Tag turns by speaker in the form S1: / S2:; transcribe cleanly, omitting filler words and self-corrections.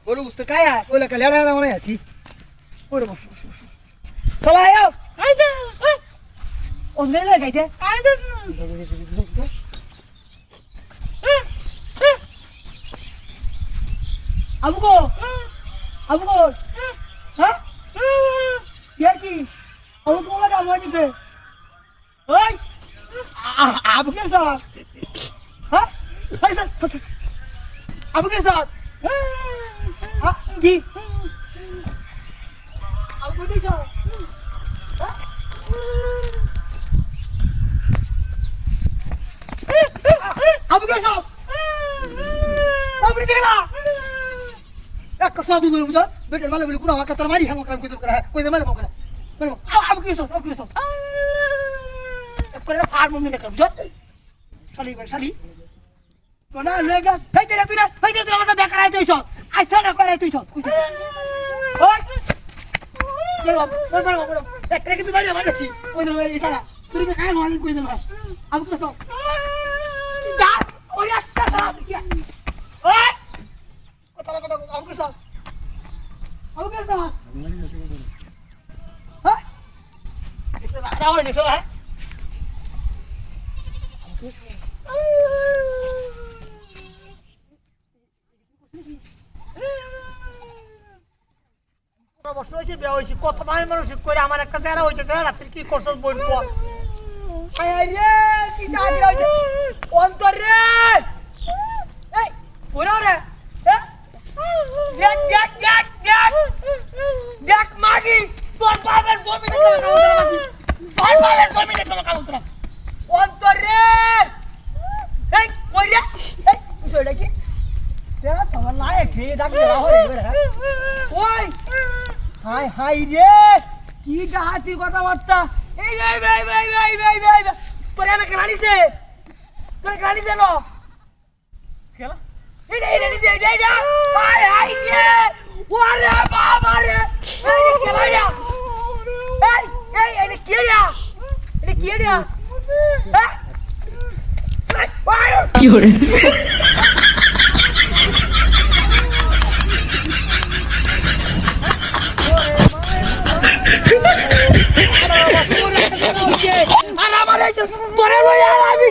S1: Boleh ustaz kaya, boleh kalian ada mana ya sih? Boleh bos. Salah ya?
S2: Ada.
S1: Oh mana lagi dia?
S2: Ada.
S1: Abu ko, ha? Biar ki, abu tu mana kamu aja sih? Oi, abu kira sah? Ha? Hai sah, abu kira sah? Ha? Ki? Abu kira sah? Ha? Abu kira sah? Abu kira sah? এক কথা দুই বুঝা বেটের মালে বলি পুরো আমাকে তোর মারি হাঙ্গো কাম কইতে করে কই দে মালে বকরা বল আবু কি সস এক করে ফার্ম মনে কর বুঝা শালি তো না লেগা হইতে রে তুই না হইতে তুই আমাকে বেকার আইতে হইছ আইছ না করে তুই সস কইতে ওই বল এক করে কিন্তু মারি মারছি কই দে এই সালা তুই কি খায় মারি কই দে আবু কি সস যা ওই একটা সালা কি ওই কথা আবু কি sauce Abu kira sah? Hah? Ada orang ni soal? বছর হয়েছে বিয়ে হয়েছে কত মানুষ করে আমার একটা চেহারা হয়েছে রাত্রি কি করছো বোন কর রে কি জানি হয়েছে অন্তর রে এই ওরা রে দেখ মাগি তোর বাবার জমি দেখে তোর বাবার জমি দেখে কাউন্টার অন্তর রে এই কই রে এই তুই দেখি তেরা তোমার লায়ে খেয়ে ডাক দেওয়া হয়ে রে ওই হাই রে কি ডাহাতি কথাবার্তা এই ভাই তোর এনে খেলানিছে তোর খেলানিছে না খেলা এই হাই রে ওরে বাবা রে এই খেলা রে এই কি রে
S2: কি করে
S1: তোরে লই আর আমি